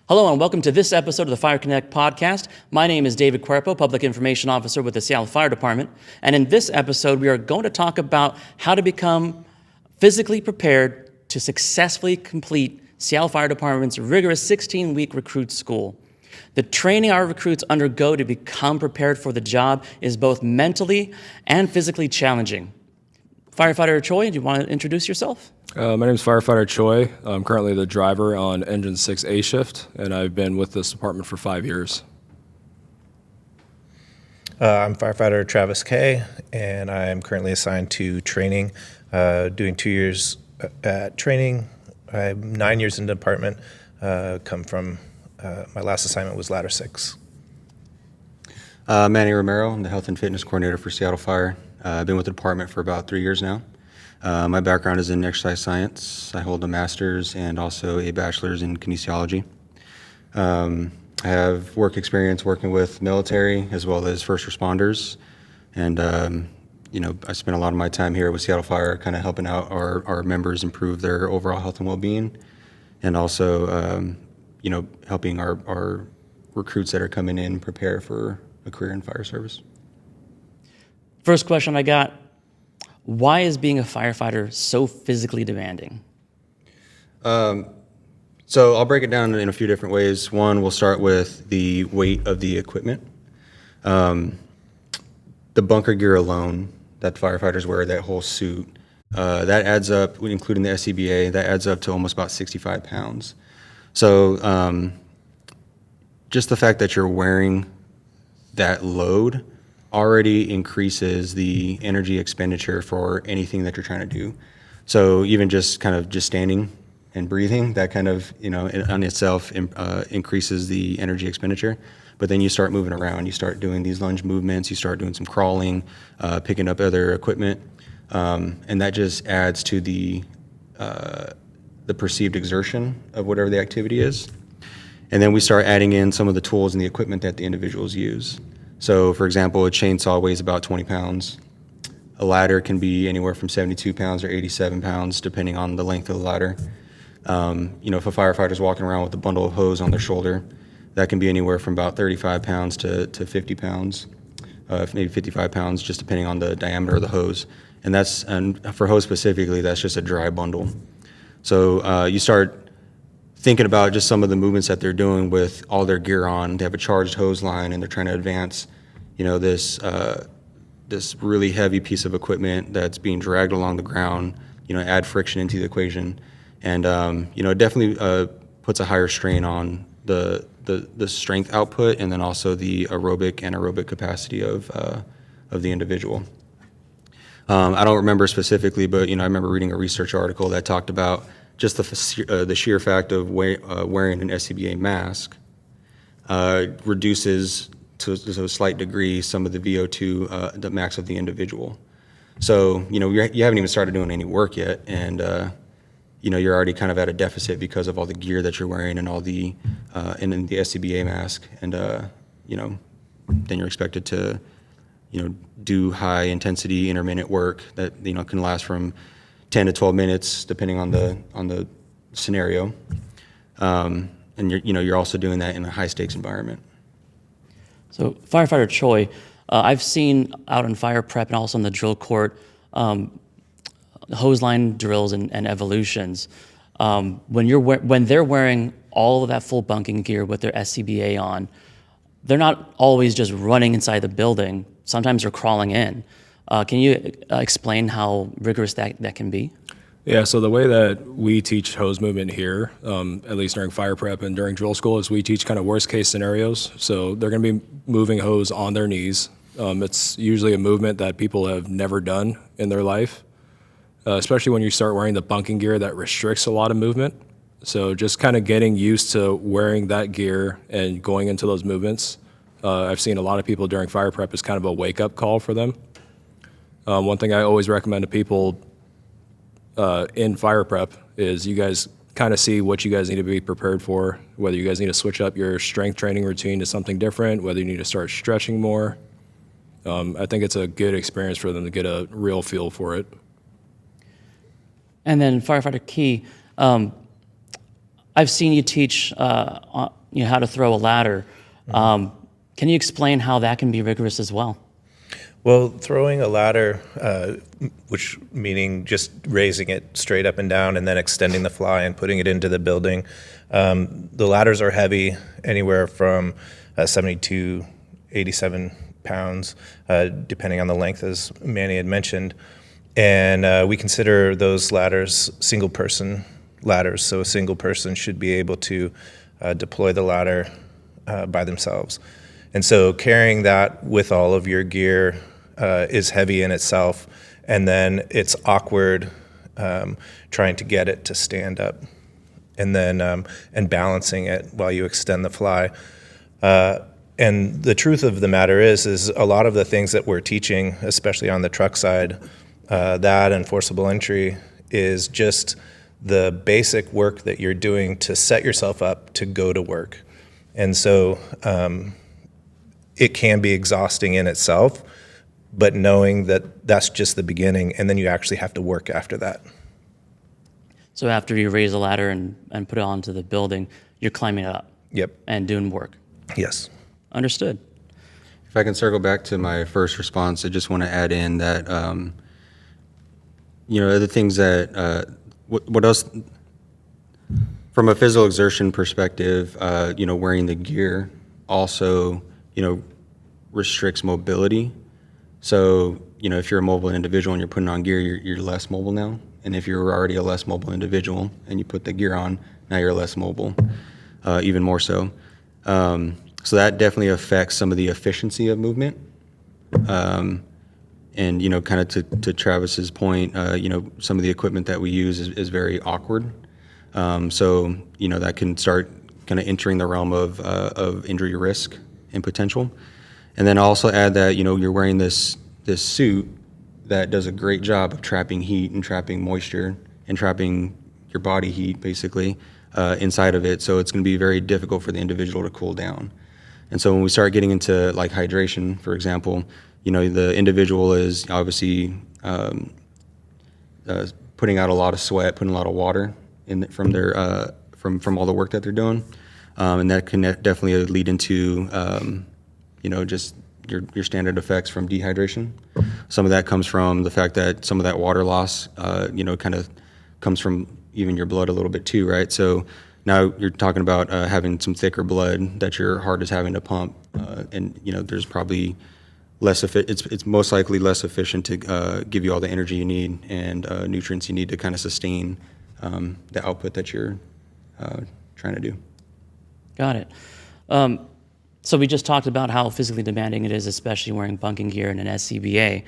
Hello and welcome to this episode of the Fire Connect podcast. My name is David Cuerpo, Public Information Officer with the Seattle Fire Department. And in this episode, we are going to talk about how to become physically prepared to successfully complete Seattle Fire Department's rigorous 16-week recruit school. The training our recruits undergo to become prepared for the job is both mentally and physically challenging. Firefighter Choi, do you want to introduce yourself? My name is Firefighter Choi. I'm currently the driver on Engine 6A shift, and I've been with this department for 5 years. I'm Firefighter Travis Keay, and I'm currently assigned to training, doing 2 years at training. I'm 9 years in the department, come from, my last assignment was Ladder 6. Manny Romero, I'm the Health and Fitness Coordinator for Seattle Fire. I've been with the department for about 3 years now. My background is in exercise science. I hold a master's and also a bachelor's in kinesiology. I have work experience working with military as well as first responders. And, I spent a lot of my time here with Seattle Fire kind of helping out our members improve their overall health and well-being. And also, helping our recruits that are coming in prepare for a career in fire service. First question I got, why is being a firefighter so physically demanding? So I'll break it down in a few different ways. One, we'll start with the weight of the equipment. The bunker gear alone that firefighters wear, that whole suit, that adds up, including the SCBA, that adds up to almost about 65 pounds. So just the fact that you're wearing that load already increases the energy expenditure for anything that you're trying to do. So even just standing and breathing, that kind of, on itself increases the energy expenditure. But then you start moving around, you start doing these lunge movements, you start doing some crawling, picking up other equipment, and that just adds to the perceived exertion of whatever the activity is. And then we start adding in some of the tools and the equipment that the individuals use. So, for example, a chainsaw weighs about 20 pounds. A ladder can be anywhere from 72 pounds or 87 pounds, depending on the length of the ladder. If a firefighter's walking around with a bundle of hose on their shoulder, that can be anywhere from about 35 pounds to 50 pounds, maybe 55 pounds, just depending on the diameter of the hose. And for hose specifically, that's just a dry bundle. So you start thinking about just some of the movements that they're doing with all their gear on. They have a charged hose line and they're trying to advance, this really heavy piece of equipment that's being dragged along the ground, add friction into the equation. And, it definitely puts a higher strain on the strength output and then also the aerobic and aerobic capacity of the individual. I don't remember specifically, but, I remember reading a research article that talked about just the sheer fact of wearing an SCBA mask reduces to a slight degree some of the VO2, the max of the individual. So, you haven't even started doing any work yet, and, you're already kind of at a deficit because of all the gear that you're wearing and all the, and then the SCBA mask. And, then you're expected to, do high intensity intermittent work that, can last from 10 to 12 minutes, depending on the scenario, and you're also doing that in a high stakes environment. So, Firefighter Choi, I've seen out in fire prep and also in the drill court hose line drills and evolutions. When they're wearing all of that full bunking gear with their SCBA on, they're not always just running inside the building. Sometimes they're crawling in. Can you explain how rigorous that can be? Yeah, so the way that we teach hose movement here, at least during fire prep and during drill school, is we teach kind of worst case scenarios. So they're going to be moving hose on their knees. It's usually a movement that people have never done in their life, especially when you start wearing the bunking gear that restricts a lot of movement. So just kind of getting used to wearing that gear and going into those movements. I've seen a lot of people during fire prep is kind of a wake-up call for them. One thing I always recommend to people in fire prep is you guys kind of see what you guys need to be prepared for, whether you guys need to switch up your strength training routine to something different, whether you need to start stretching more. I think it's a good experience for them to get a real feel for it. And then Firefighter Keay, I've seen you teach how to throw a ladder. Can you explain how that can be rigorous as well? Well, throwing a ladder, which meaning just raising it straight up and down and then extending the fly and putting it into the building, the ladders are heavy, anywhere from 70 to 87 pounds, depending on the length, as Manny had mentioned. And we consider those ladders single-person ladders, so a single person should be able to deploy the ladder by themselves. And so carrying that with all of your gear is heavy in itself, and then it's awkward trying to get it to stand up, and then and balancing it while you extend the fly. And the truth of the matter is a lot of the things that we're teaching, especially on the truck side, that and forcible entry, is just the basic work that you're doing to set yourself up to go to work. And so it can be exhausting in itself, but knowing that that's just the beginning, and then you actually have to work after that. So after you raise a ladder and put it onto the building, you're climbing it up. Yep. And doing work. Yes. Understood. If I can circle back to my first response, I just want to add in that, other things that, what else, from a physical exertion perspective, wearing the gear also, restricts mobility. So, if you're a mobile individual and you're putting on gear, you're less mobile now. And if you're already a less mobile individual and you put the gear on, now you're less mobile, even more so. So that definitely affects some of the efficiency of movement. And, kind of to Travis's point, some of the equipment that we use is very awkward. So, that can start kind of entering the realm of injury risk and potential. And then also add that, you're wearing this suit that does a great job of trapping heat and trapping moisture and trapping your body heat, basically, inside of it. So it's going to be very difficult for the individual to cool down. And so when we start getting into like hydration, for example, the individual is obviously putting out a lot of sweat, putting a lot of water from their from all the work that they're doing, and that can definitely lead into just your standard effects from dehydration. Some of that comes from the fact that some of that water loss, kind of comes from even your blood a little bit too, right? So now you're talking about having some thicker blood that your heart is having to pump, and there's probably less it's most likely less efficient to give you all the energy you need and nutrients you need to kind of sustain the output that you're trying to do. Got it. So we just talked about how physically demanding it is, especially wearing bunking gear and an SCBA.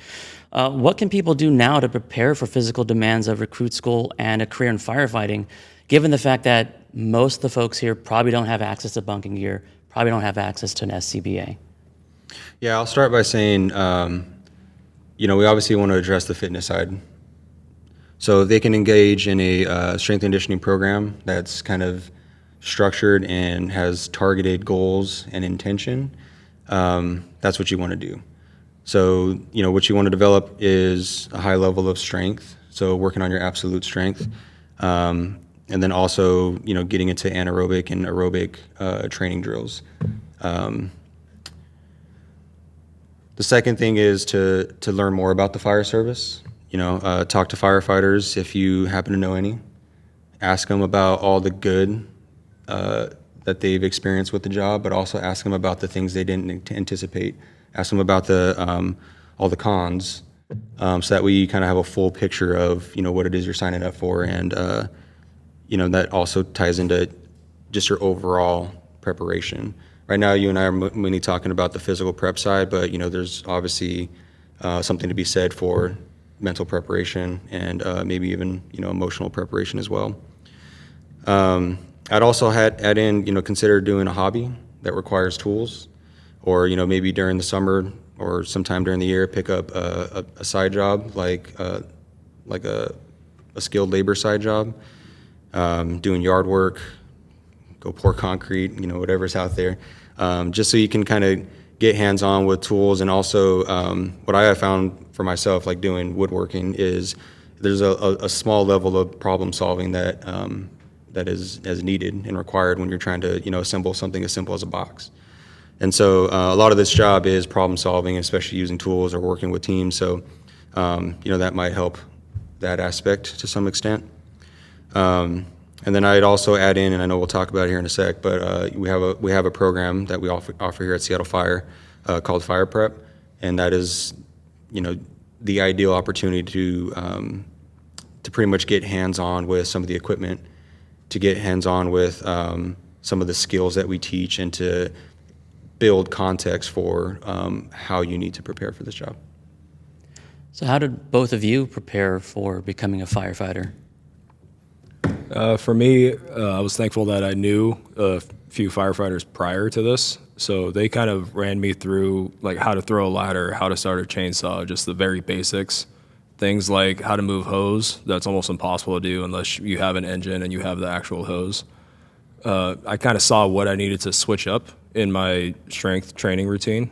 What can people do now to prepare for physical demands of recruit school and a career in firefighting, given the fact that most of the folks here probably don't have access to bunking gear, probably don't have access to an SCBA? Yeah, I'll start by saying, we obviously want to address the fitness side. So they can engage in a strength and conditioning program that's kind of structured and has targeted goals and intention. That's what you want to do. So, what you want to develop is a high level of strength. So working on your absolute strength. And then also, getting into anaerobic and aerobic training drills. The second thing is to learn more about the fire service. Talk to firefighters if you happen to know any. Ask them about all the good that they've experienced with the job, but also ask them about the things they didn't anticipate. Ask them about all the cons, so that way you kind of have a full picture of what it is you're signing up for, and that also ties into just your overall preparation. Right now, you and I are mainly talking about the physical prep side, but there's obviously something to be said for mental preparation and maybe even emotional preparation as well. I'd also add in consider doing a hobby that requires tools, or maybe during the summer or sometime during the year pick up a side job like a skilled labor side job, doing yard work, go pour concrete, whatever's out there. Just so you can kind of get hands-on with tools. And also what I have found for myself, like doing woodworking, is there's a small level of problem solving that that is as needed and required when you're trying to, assemble something as simple as a box. And so a lot of this job is problem solving, especially using tools or working with teams. So, that might help that aspect to some extent. And then I'd also add in, and I know we'll talk about it here in a sec, but we have a program that we offer here at Seattle Fire called Fire Prep, and that is, the ideal opportunity to pretty much get hands-on with some of the equipment, to get hands-on with some of the skills that we teach, and to build context for how you need to prepare for this job. So how did both of you prepare for becoming a firefighter? For me, I was thankful that I knew a few firefighters prior to this, so they kind of ran me through like how to throw a ladder, how to start a chainsaw, just the very basics. Things like how to move hose, that's almost impossible to do unless you have an engine and you have the actual hose. I kind of saw what I needed to switch up in my strength training routine.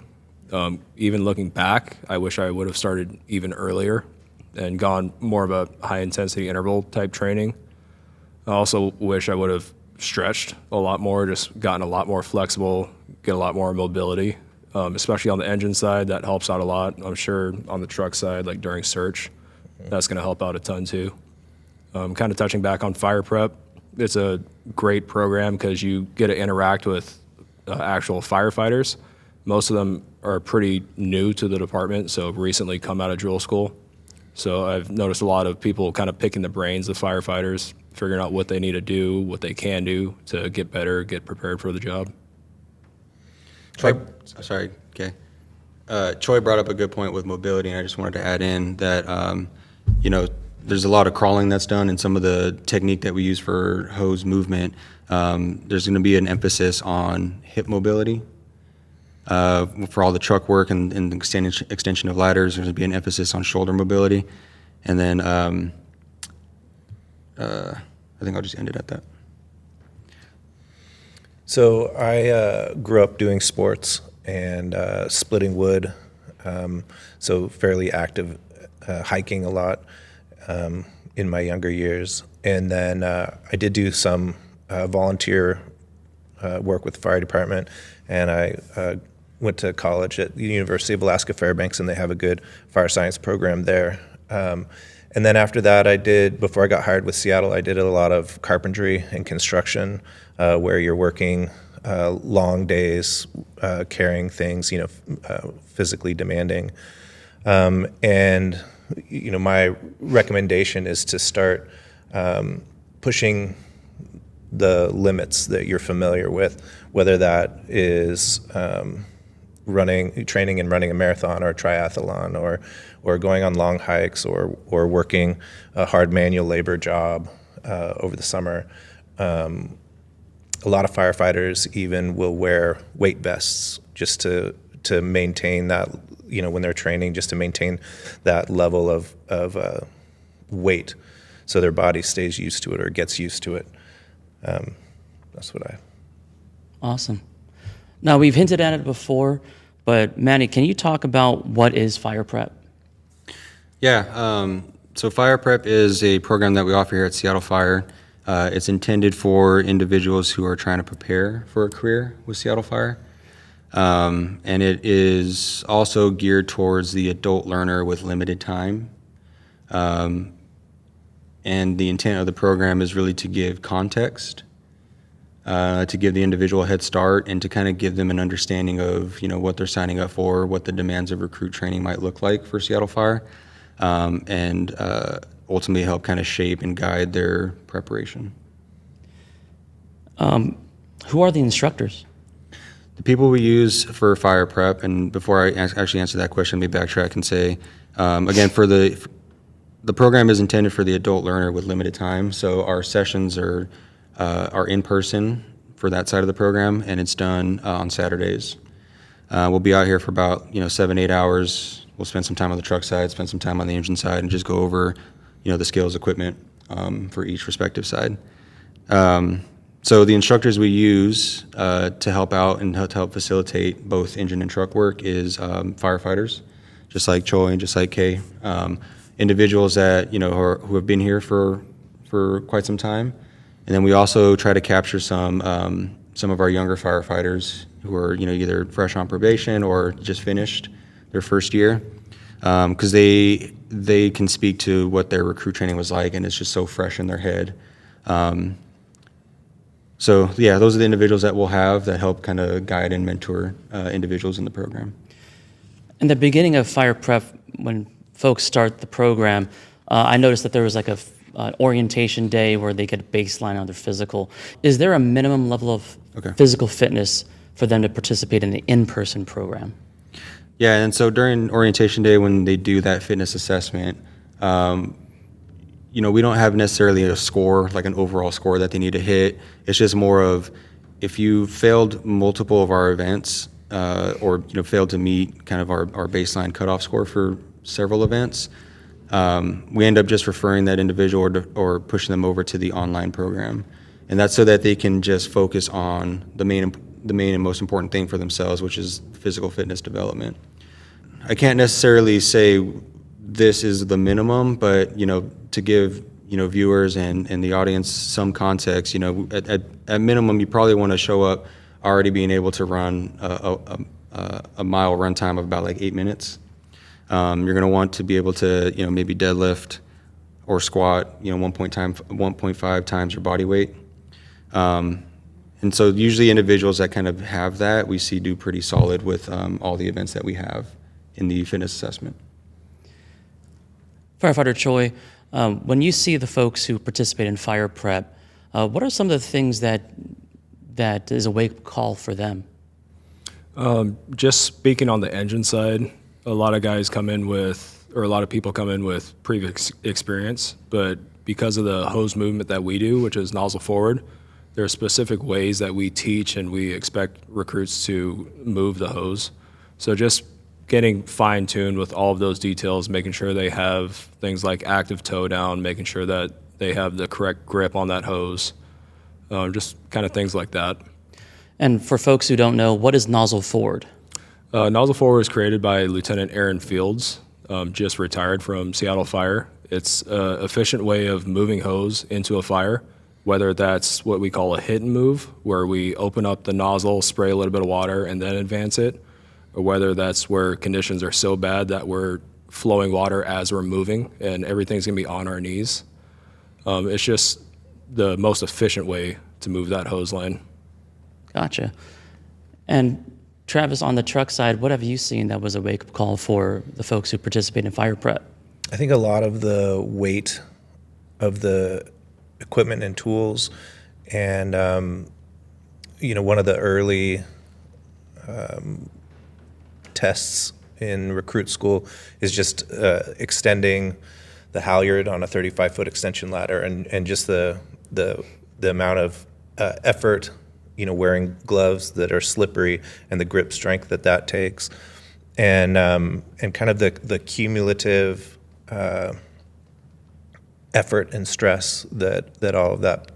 Even looking back, I wish I would have started even earlier and gone more of a high intensity interval type training. I also wish I would have stretched a lot more, just gotten a lot more flexible, get a lot more mobility, especially on the engine side. That helps out a lot. I'm sure on the truck side, like during search, that's going to help out a ton too. Kind of touching back on fire prep, it's a great program because you get to interact with actual firefighters. Most of them are pretty new to the department, so recently come out of drill school. So I've noticed a lot of people kind of picking the brains of firefighters, figuring out what they need to do, what they can do to get better, get prepared for the job. Sorry, Keay. Choi brought up a good point with mobility, and I just wanted to add in that, there's a lot of crawling that's done, and some of the technique that we use for hose movement, there's going to be an emphasis on hip mobility. For all the truck work and extension of ladders, there's going to be an emphasis on shoulder mobility. And then I think I'll just end it at that. So I grew up doing sports and splitting wood, so fairly active, hiking a lot in my younger years. And then I did do some volunteer work with the fire department, and I went to college at the University of Alaska Fairbanks, and they have a good fire science program there. And then after that, before I got hired with Seattle, I did a lot of carpentry and construction, where you're working long days, carrying things, physically demanding. And my recommendation is to start pushing the limits that you're familiar with, whether that is training and running a marathon or a triathlon, or going on long hikes, or working a hard manual labor job over the summer. A lot of firefighters even will wear weight vests just to maintain that, when they're training, just to maintain that level of weight, so their body stays used to it or gets used to it. That's what I... Awesome. Now, we've hinted at it before, but Manny, can you talk about what is fire prep? Yeah, so Fire Prep is a program that we offer here at Seattle Fire. It's intended for individuals who are trying to prepare for a career with Seattle Fire. And it is also geared towards the adult learner with limited time. And the intent of the program is really to give context, to give the individual a head start, and to kind of give them an understanding of, what they're signing up for, what the demands of recruit training might look like for Seattle Fire, and ultimately help kind of shape and guide their preparation. Who are the instructors? The people we use for fire prep, and before I actually answer that question, let me backtrack and say, again, for the program is intended for the adult learner with limited time, so our sessions are in person for that side of the program, and it's done on Saturdays. We'll be out here for about 7-8 hours. We'll spend some time on the truck side, spend some time on the engine side, and just go over the skills, equipment for each respective side. So the instructors we use to help out and to help facilitate both engine and truck work is firefighters, just like Choi and just like Keay. Individuals that who have been here for quite some time, And then we also try to capture some of our younger firefighters who are, either fresh on probation or just finished their first year, because they can speak to what their recruit training was like, and it's just so fresh in their head. So yeah, those are the individuals that we'll have that help kind of guide and mentor individuals in the program. In the beginning of fire prep, when folks start the program, I noticed that there was like an orientation day where they get a baseline on their physical. Is there a minimum level of physical fitness for them to participate in the in-person program? Yeah, and so during orientation day, when they do that fitness assessment, we don't have necessarily a score, like an overall score that they need to hit. It's just more of, if you failed multiple of our events, or failed to meet kind of our baseline cutoff score for several events, we end up just referring that individual or pushing them over to the online program. And that's so that they can just focus on the main and most important thing for themselves, which is physical fitness development. I can't necessarily say this is the minimum, but to give viewers and the audience some context, at minimum you probably want to show up already being able to run a mile run time of about like 8 minutes. You're going to want to be able to maybe deadlift or squat 1.5 times your body weight. And so usually individuals that kind of have that, we see do pretty solid with all the events that we have in the fitness assessment. Firefighter Choi, when you see the folks who participate in fire prep, what are some of the things that is a wake-up call for them? Just speaking on the engine side, a lot of people come in with previous experience, but because of the hose movement that we do, which is nozzle forward, there are specific ways that we teach and we expect recruits to move the hose. So just getting fine-tuned with all of those details, making sure they have things like active toe down, making sure that they have the correct grip on that hose, just kind of things like that. And for folks who don't know, what is nozzle forward? Nozzle forward was created by Lieutenant Aaron Fields, just retired from Seattle Fire. It's an efficient way of moving hose into a fire, whether that's what we call a hit and move, where we open up the nozzle, spray a little bit of water, and then advance it, or whether that's where conditions are so bad that we're flowing water as we're moving and everything's gonna be on our knees. It's just the most efficient way to move that hose line. Gotcha. And Travis, on the truck side, what have you seen that was a wake-up call for the folks who participate in fire prep? I think a lot of the weight of the equipment and tools, and one of the early tests in recruit school is just extending the halyard on a 35-foot extension ladder, and just the amount of effort, wearing gloves that are slippery and the grip strength that takes, and kind of the cumulative effort and stress that all of that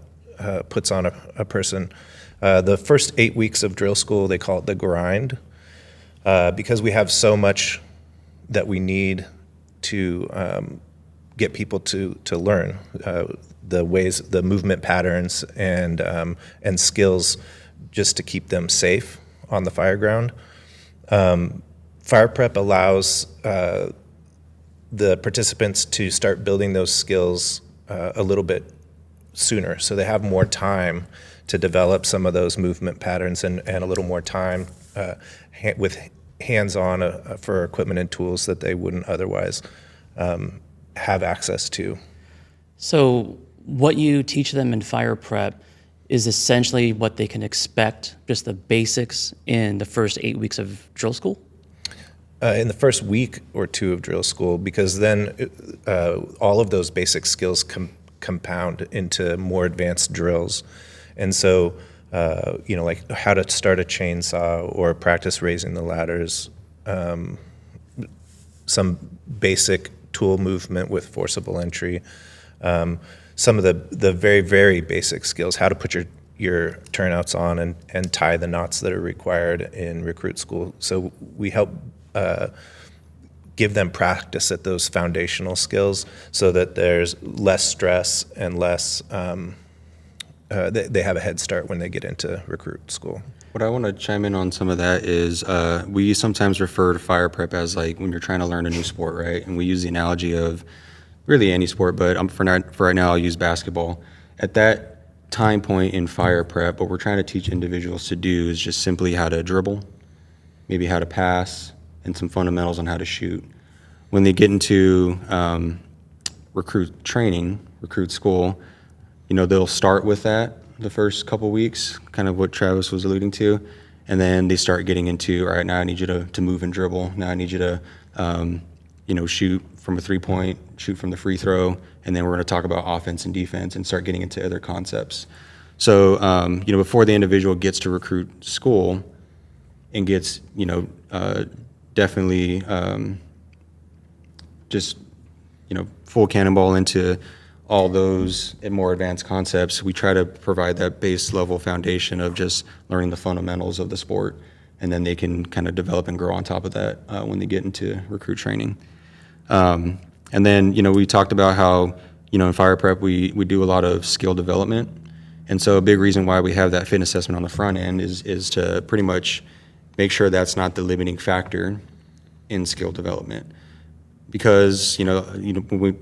puts on a person. The first 8 weeks of drill school, they call it the grind, because we have so much that we need to get people to learn the ways, the movement patterns, and skills, just to keep them safe on the fire ground. Fire prep allows the participants to start building those skills a little bit sooner, so they have more time to develop some of those movement patterns, and a little more time with hands-on for equipment and tools that they wouldn't otherwise have access to. So what you teach them in fire prep is essentially what they can expect, just the basics in the first 8 weeks of drill school? In the first week or two of drill school, because then all of those basic skills compound into more advanced drills. And so, like how to start a chainsaw or practice raising the ladders, some basic tool movement with forcible entry, some of the very, very basic skills, how to put your turnouts on and tie the knots that are required in recruit school. So we help give them practice at those foundational skills so that there's less stress and less they have a head start when they get into recruit school. What I want to chime in on some of that is we sometimes refer to fire prep as like when you're trying to learn a new sport, right? And we use the analogy of really any sport, but for right now I'll use basketball. At that time point in fire prep, what we're trying to teach individuals to do is just simply how to dribble, maybe how to pass, and some fundamentals on how to shoot. When they get into recruit training, recruit school, they'll start with that the first couple weeks, kind of what Travis was alluding to, and then they start getting into, all right, now I need you to move and dribble. Now I need you to, shoot from a three-point, shoot from the free throw, and then we're going to talk about offense and defense and start getting into other concepts. So, before the individual gets to recruit school and gets, definitely just, full cannonball into all those and more advanced concepts, we try to provide that base level foundation of just learning the fundamentals of the sport, and then they can kind of develop and grow on top of that when they get into recruit training. And then, we talked about how, in fire prep, we do a lot of skill development. And so a big reason why we have that fitness assessment on the front end is to pretty much make sure that's not the limiting factor in skill development. Because, when we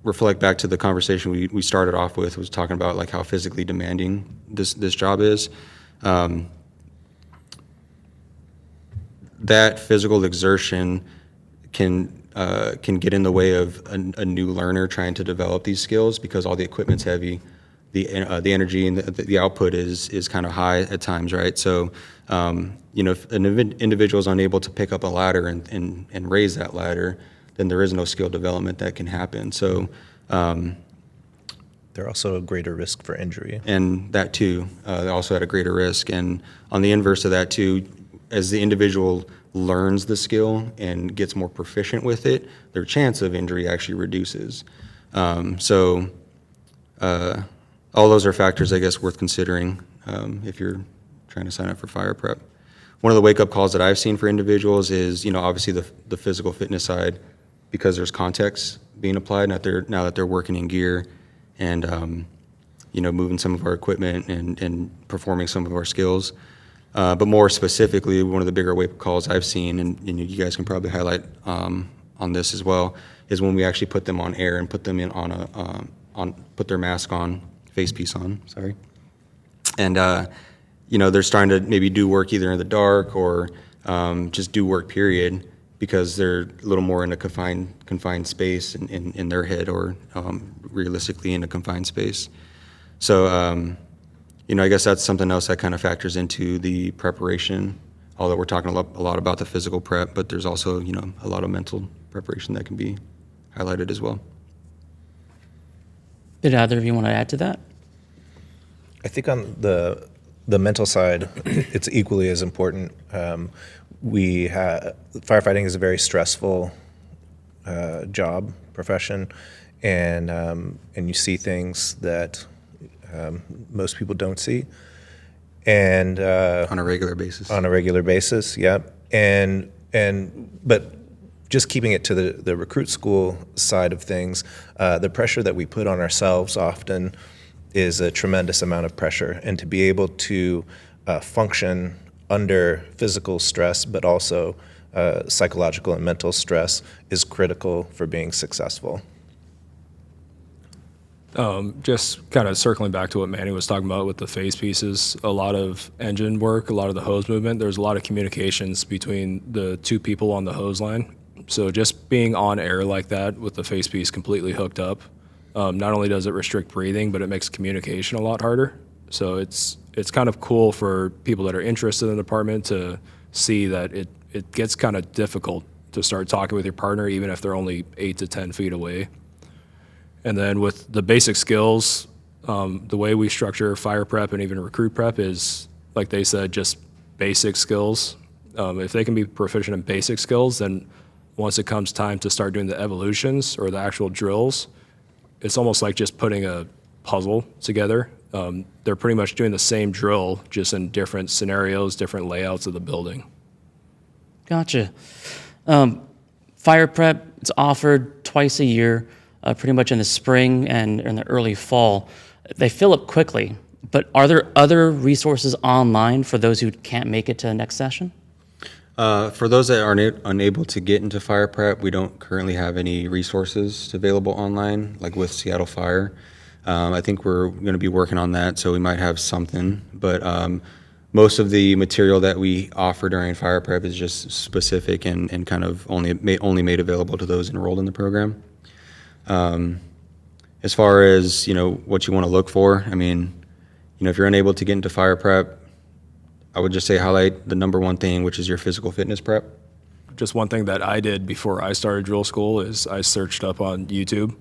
reflect back to the conversation we started off with, was talking about like how physically demanding this job is. That physical exertion can get in the way of a new learner trying to develop these skills, because all the equipment's heavy, the energy and the output is kind of high at times, right? So, if an individual is unable to pick up a ladder and raise that ladder, then there is no skill development that can happen. So, They're also a greater risk for injury. and that too, they're also at a greater risk. And on the inverse of that too, as the individual learns the skill and gets more proficient with it, their chance of injury actually reduces. So all those are factors, I guess, worth considering if you're trying to sign up for fire prep. One of the wake-up calls that I've seen for individuals is, obviously the physical fitness side, because there's context being applied now that they're working in gear and, moving some of our equipment and performing some of our skills. But more specifically, one of the bigger wake-up calls I've seen, and you guys can probably highlight on this as well, is when we actually put them on air and put them in put their mask on, face piece on, sorry. And, they're starting to maybe do work either in the dark or just do work, period, because they're a little more in a confined space in their head, or realistically in a confined space. So, I guess that's something else that kind of factors into the preparation, although we're talking a lot about the physical prep, but there's also, a lot of mental preparation that can be highlighted as well. Did either of you want to add to that? I think on the mental side, it's equally as important. Firefighting is a very stressful job, profession, and you see things that most people don't see, and On a regular basis. on a regular basis. Yep. But just keeping it to the recruit school side of things, the pressure that we put on ourselves often is a tremendous amount of pressure, and to be able to function under physical stress, but also psychological and mental stress, is critical for being successful. Just kind of circling back to what Manny was talking about with the face pieces, a lot of engine work, a lot of the hose movement, there's a lot of communications between the two people on the hose line. So just being on air like that with the face piece completely hooked up, not only does it restrict breathing, but it makes communication a lot harder. So it's kind of cool for people that are interested in the department to see that it gets kind of difficult to start talking with your partner, even if they're only 8 to 10 feet away. And then with the basic skills, the way we structure fire prep and even recruit prep is, like they said, just basic skills. If they can be proficient in basic skills, then once it comes time to start doing the evolutions or the actual drills, it's almost like just putting a puzzle together. They're pretty much doing the same drill, just in different scenarios, different layouts of the building. Gotcha. Fire prep, it's offered twice a year, pretty much in the spring and in the early fall. They fill up quickly, But are there other resources online for those who can't make it to the next session? For those that are unable to get into fire prep, we don't currently have any resources available online, like with Seattle Fire. I think we're going to be working on that, so we might have something. But most of the material that we offer during fire prep is just specific and kind of only made available to those enrolled in the program. As far as what you want to look for, I mean, if you're unable to get into fire prep, I would just say highlight the number one thing, which is your physical fitness prep. Just one thing that I did before I started drill school is I searched up on YouTube,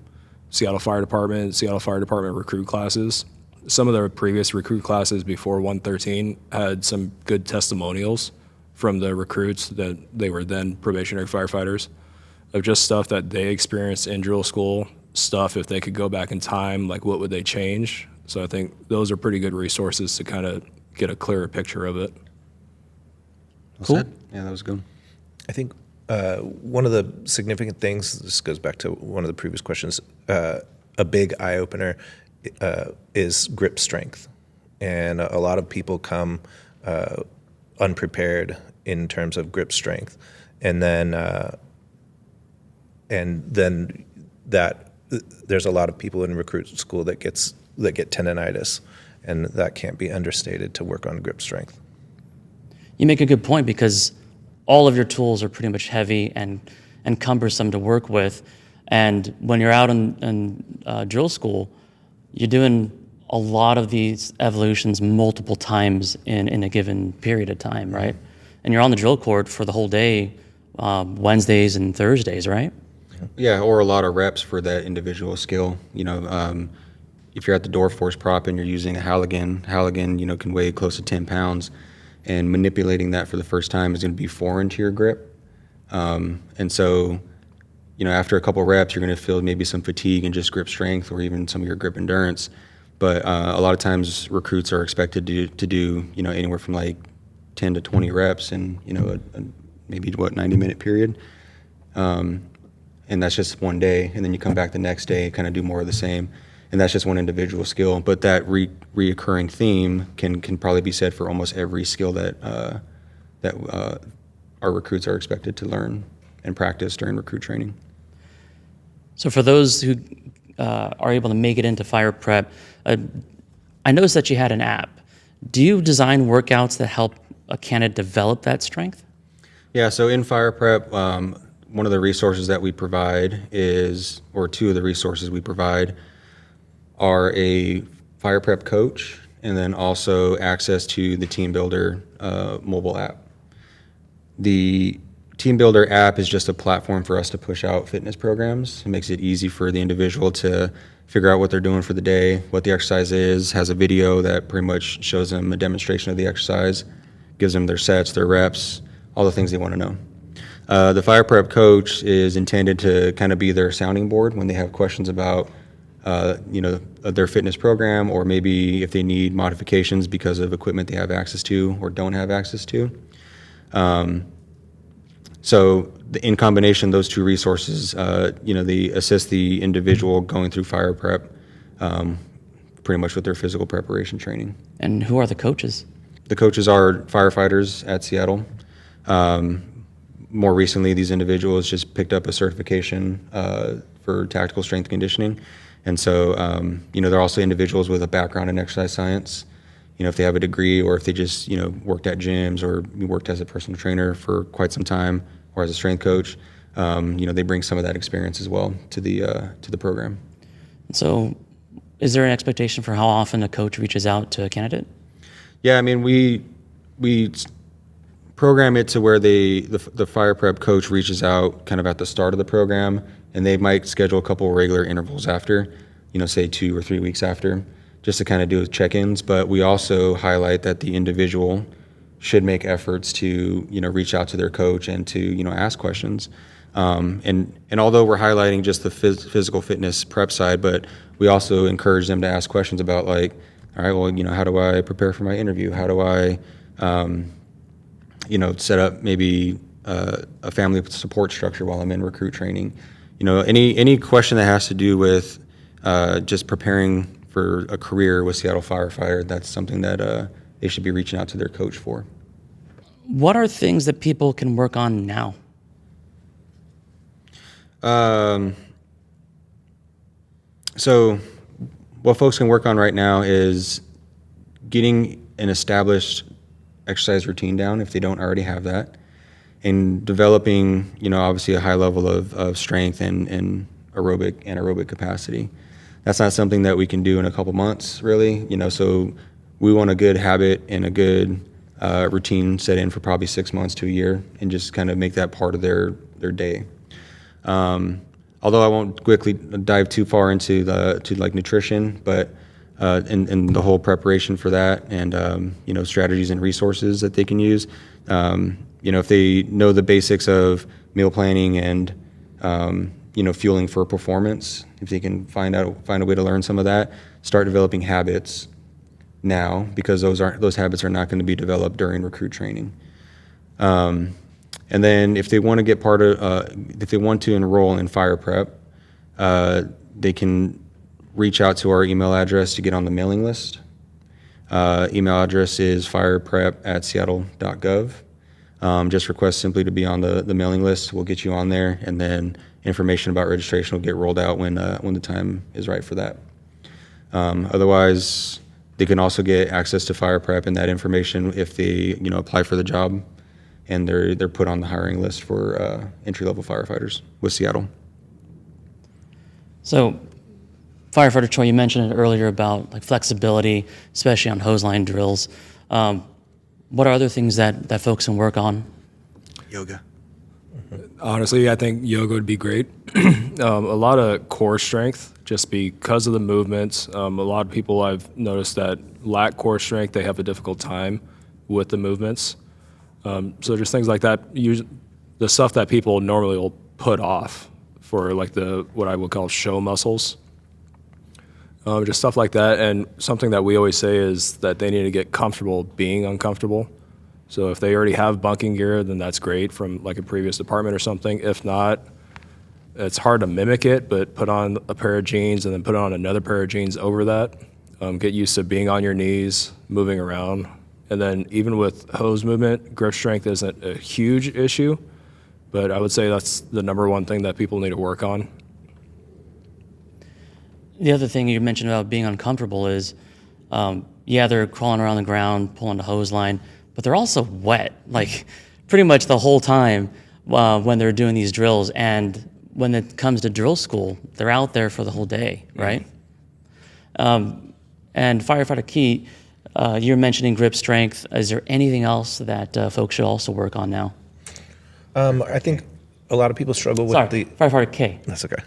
Seattle Fire Department recruit classes. Some of the previous recruit classes before 113 had some good testimonials from the recruits that they were then probationary firefighters of just stuff that they experienced in drill school, stuff if they could go back in time, like what would they change. So I think those are pretty good resources to kind of get a clearer picture of it. Cool. Yeah, that was good. I think one of the significant things, this goes back to one of the previous questions, a big eye-opener is grip strength. And a lot of people come unprepared in terms of grip strength. And then that there's a lot of people in recruit school that get tendonitis, and that can't be understated to work on grip strength. You make a good point because all of your tools are pretty much heavy and cumbersome to work with. And when you're out in drill school, you're doing a lot of these evolutions multiple times in a given period of time, right? And you're on the drill court for the whole day, Wednesdays and Thursdays, right? Yeah, or a lot of reps for that individual skill. If you're at the door force prop and you're using a Halligan, can weigh close to 10 pounds, and manipulating that for the first time is going to be foreign to your grip. And so, after a couple reps, you're going to feel maybe some fatigue and just grip strength or even some of your grip endurance. But a lot of times recruits are expected to do anywhere from like 10 to 20 reps in, maybe 90-minute period. And that's just one day, and then you come back the next day, kind of do more of the same, and that's just one individual skill. But that reoccurring theme can probably be said for almost every skill that our recruits are expected to learn and practice during recruit training. So for those who are able to make it into fire prep, I noticed that you had an app. Do you design workouts that help a candidate develop that strength? Yeah, so in fire prep, one of the resources that we provide two of the resources we provide are a fire prep coach and then also access to the Team Builder mobile app. The Team Builder app is just a platform for us to push out fitness programs. It makes it easy for the individual to figure out what they're doing for the day, what the exercise is, has a video that pretty much shows them a demonstration of the exercise, gives them their sets, their reps, all the things they want to know. The fire prep coach is intended to kind of be their sounding board when they have questions about their fitness program, or maybe if they need modifications because of equipment they have access to or don't have access to. So in combination, those two resources, they assist the individual going through fire prep pretty much with their physical preparation training. And who are the coaches? The coaches are firefighters at Seattle. More recently, these individuals just picked up a certification for tactical strength conditioning. And so, they're also individuals with a background in exercise science. If they have a degree or if they just, worked at gyms or worked as a personal trainer for quite some time or as a strength coach, they bring some of that experience as well to the program. So is there an expectation for how often a coach reaches out to a candidate? Yeah, I mean, we program it to where the fire prep coach reaches out kind of at the start of the program, and they might schedule a couple regular intervals after, say 2 or 3 weeks after, just to kind of do check-ins. But we also highlight that the individual should make efforts to, reach out to their coach and to, ask questions. And although we're highlighting just the physical fitness prep side, but we also encourage them to ask questions about like, all right, well, how do I prepare for my interview? How do I, set up maybe a family support structure while I'm in recruit training? Any question that has to do with just preparing for a career with Seattle Firefighter, that's something that they should be reaching out to their coach for. What are things that people can work on now? So what folks can work on right now is getting an established exercise routine down if they don't already have that, and developing, obviously a high level of strength and anaerobic capacity. That's not something that we can do in a couple months, really. So we want a good habit and a good routine set in for probably 6 months to a year, and just kind of make that part of their day. Although I won't quickly dive too far into like nutrition, but and the whole preparation for that, and strategies and resources that they can use. If they know the basics of meal planning and fueling for performance, if they can find a way to learn some of that, start developing habits now, because those habits are not going to be developed during recruit training. And then if they want to get if they want to enroll in fire prep, they can reach out to our email address to get on the mailing list. Email address is fireprep@seattle.gov. Just request simply to be on the mailing list. We'll get you on there, and then information about registration will get rolled out when the time is right for that. Otherwise, they can also get access to fire prep and that information if they apply for the job, and they're put on the hiring list for entry-level firefighters with Seattle. So, Firefighter Choi, you mentioned it earlier about like flexibility, especially on hose line drills. What are other things that folks can work on? Yoga. Honestly, I think yoga would be great. A lot of core strength, just because of the movements. A lot of people I've noticed that lack core strength, they have a difficult time with the movements. So just things like that, the stuff that people normally will put off for like what I would call show muscles. Just stuff like that. And something that we always say is that they need to get comfortable being uncomfortable. So if they already have bunking gear, then that's great from like a previous department or something. If not, it's hard to mimic it, but put on a pair of jeans and then put on another pair of jeans over that. Get used to being on your knees, moving around. And then even with hose movement, grip strength isn't a huge issue, but I would say that's the number one thing that people need to work on. The other thing you mentioned about being uncomfortable is, they're crawling around the ground, pulling the hose line, but they're also wet, like pretty much the whole time when they're doing these drills. And when it comes to drill school, they're out there for the whole day, right? And Firefighter Keay, you're mentioning grip strength. Is there anything else that folks should also work on now? I think a lot of people struggle with Firefighter Keay. That's okay.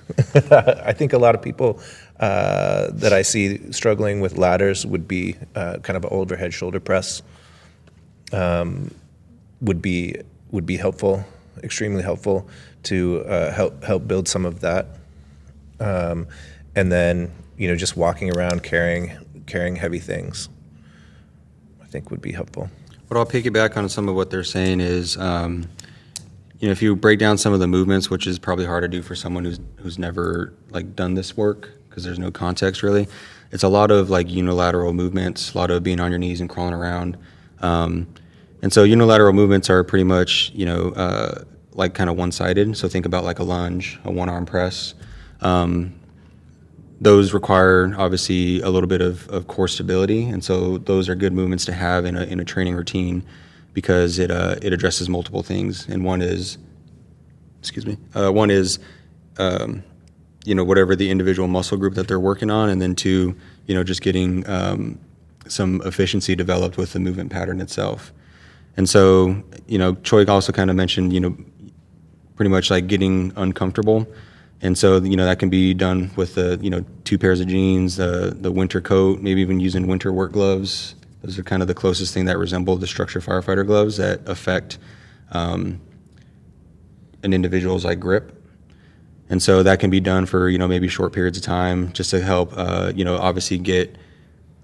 I think a lot of people that I see struggling with ladders would be kind of an overhead shoulder press. Would be helpful, extremely helpful to help build some of that. And then just walking around carrying heavy things, I think would be helpful. What I'll piggyback on some of what they're saying is, if you break down some of the movements, which is probably hard to do for someone who's never like done this work because there's no context really. It's a lot of like unilateral movements, a lot of being on your knees and crawling around. And so unilateral movements are pretty much, like kind of one-sided. So think about like a lunge, a one-arm press. Those require obviously a little bit of core stability, and so those are good movements to have in a training routine because it addresses multiple things. And one is, whatever the individual muscle group that they're working on, and then two, just getting some efficiency developed with the movement pattern itself. And so, Choi also kind of mentioned, pretty much like getting uncomfortable. And so, that can be done with the, 2 pairs of jeans, the winter coat, maybe even using winter work gloves. Those are kind of the closest thing that resemble the structured firefighter gloves that affect an individual's like grip. And so that can be done for, maybe short periods of time just to help, obviously get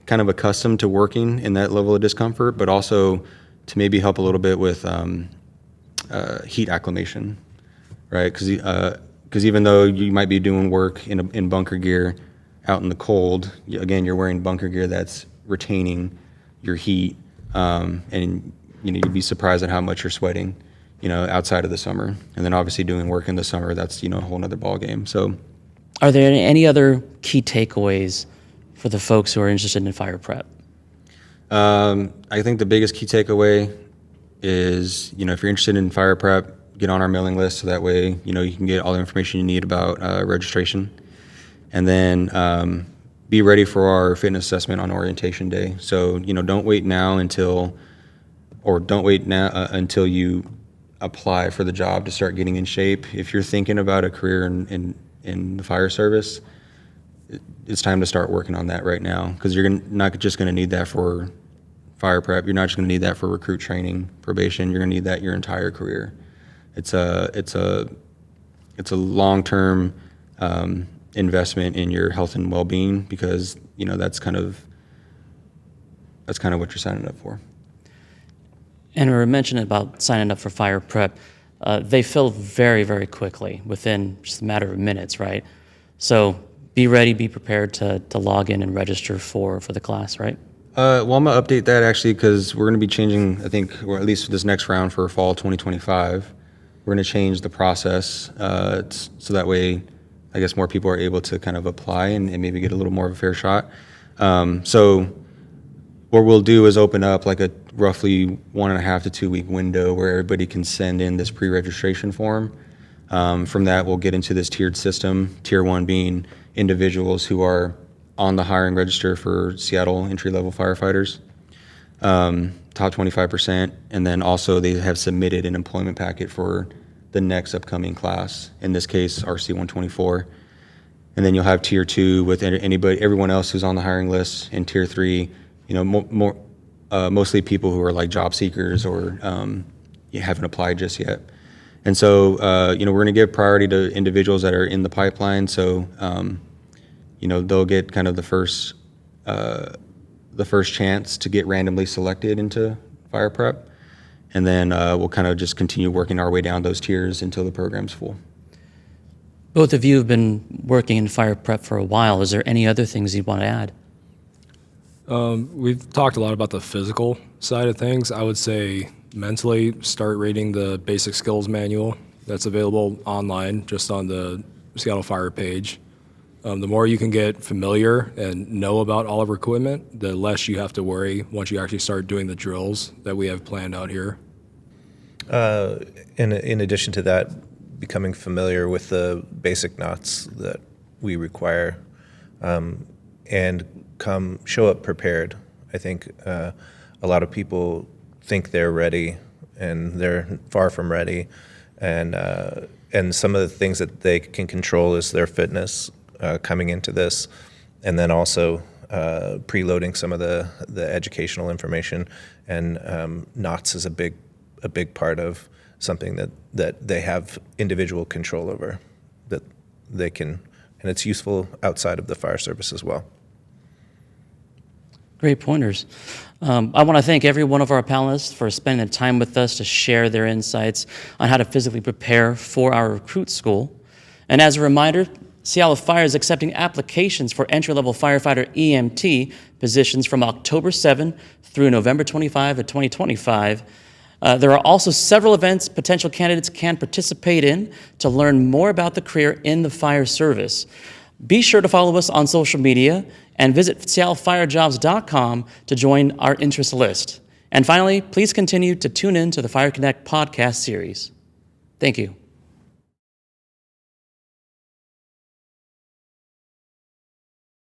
kind of accustomed to working in that level of discomfort, but also to maybe help a little bit with heat acclimation, right? Because even though you might be doing work in bunker gear out in the cold, again, you're wearing bunker gear that's retaining your heat, and you'd be surprised at how much you're sweating, outside of the summer. And then obviously doing work in the summer, that's a whole nother ball game. So, Are there any other key takeaways for the folks who are interested in fire prep? I think the biggest key takeaway is, if you're interested in fire prep, get on our mailing list so that way, you can get all the information you need about registration. And then be ready for our fitness assessment on orientation day. So, don't wait until you apply for the job to start getting in shape. If you're thinking about a career in the fire service, it's time to start working on that right now, because you're not just going to need that for fire prep. You're not just going to need that for recruit training, probation. You're going to need that your entire career. It's a long-term investment in your health and well-being, because that's kind of what you're signing up for. And we were mentioning about signing up for fire prep. They fill very, very quickly within just a matter of minutes, right? So be ready, be prepared to log in and register for the class, right? Well, I'm going to update that actually, because we're going to be changing, I think, or at least for this next round for fall 2025. We're going to change the process so that way, I guess, more people are able to kind of apply and maybe get a little more of a fair shot. So what we'll do is open up like a roughly 1.5 to 2 week window where everybody can send in this pre-registration form. From that, we'll get into this tiered system, tier 1 being individuals who are on the hiring register for Seattle entry-level firefighters, top 25%, and then also they have submitted an employment packet for the next upcoming class, in this case, RC 124. And then you'll have tier 2 with everyone else who's on the hiring list, and tier 3, mostly people who are like job seekers or you haven't applied just yet. And so, we're going to give priority to individuals that are in the pipeline. So, they'll get kind of the first chance to get randomly selected into fire prep. And then we'll kind of just continue working our way down those tiers until the program's full. Both of you have been working in fire prep for a while. Is there any other things you'd want to add? We've talked a lot about the physical side of things. I would say mentally start reading the basic skills manual that's available online just on the Seattle Fire page. The more you can get familiar and know about all of our equipment, the less you have to worry once you actually start doing the drills that we have planned out here. In addition to that, becoming familiar with the basic knots that we require, and show up prepared. I think a lot of people think they're ready, and they're far from ready. And some of the things that they can control is their fitness coming into this, and then also preloading some of the educational information. And knots is a big part of something that they have individual control over, that they can, and it's useful outside of the fire service as well. Great pointers. I want to thank every one of our panelists for spending the time with us to share their insights on how to physically prepare for our recruit school. And as a reminder, Seattle Fire is accepting applications for entry-level firefighter EMT positions from October 7 through November 25 of 2025. There are also several events potential candidates can participate in to learn more about the career in the fire service. Be sure to follow us on social media and visit seattleFireJobs.com to join our interest list. And finally, please continue to tune in to the Fire Connect podcast series. Thank you.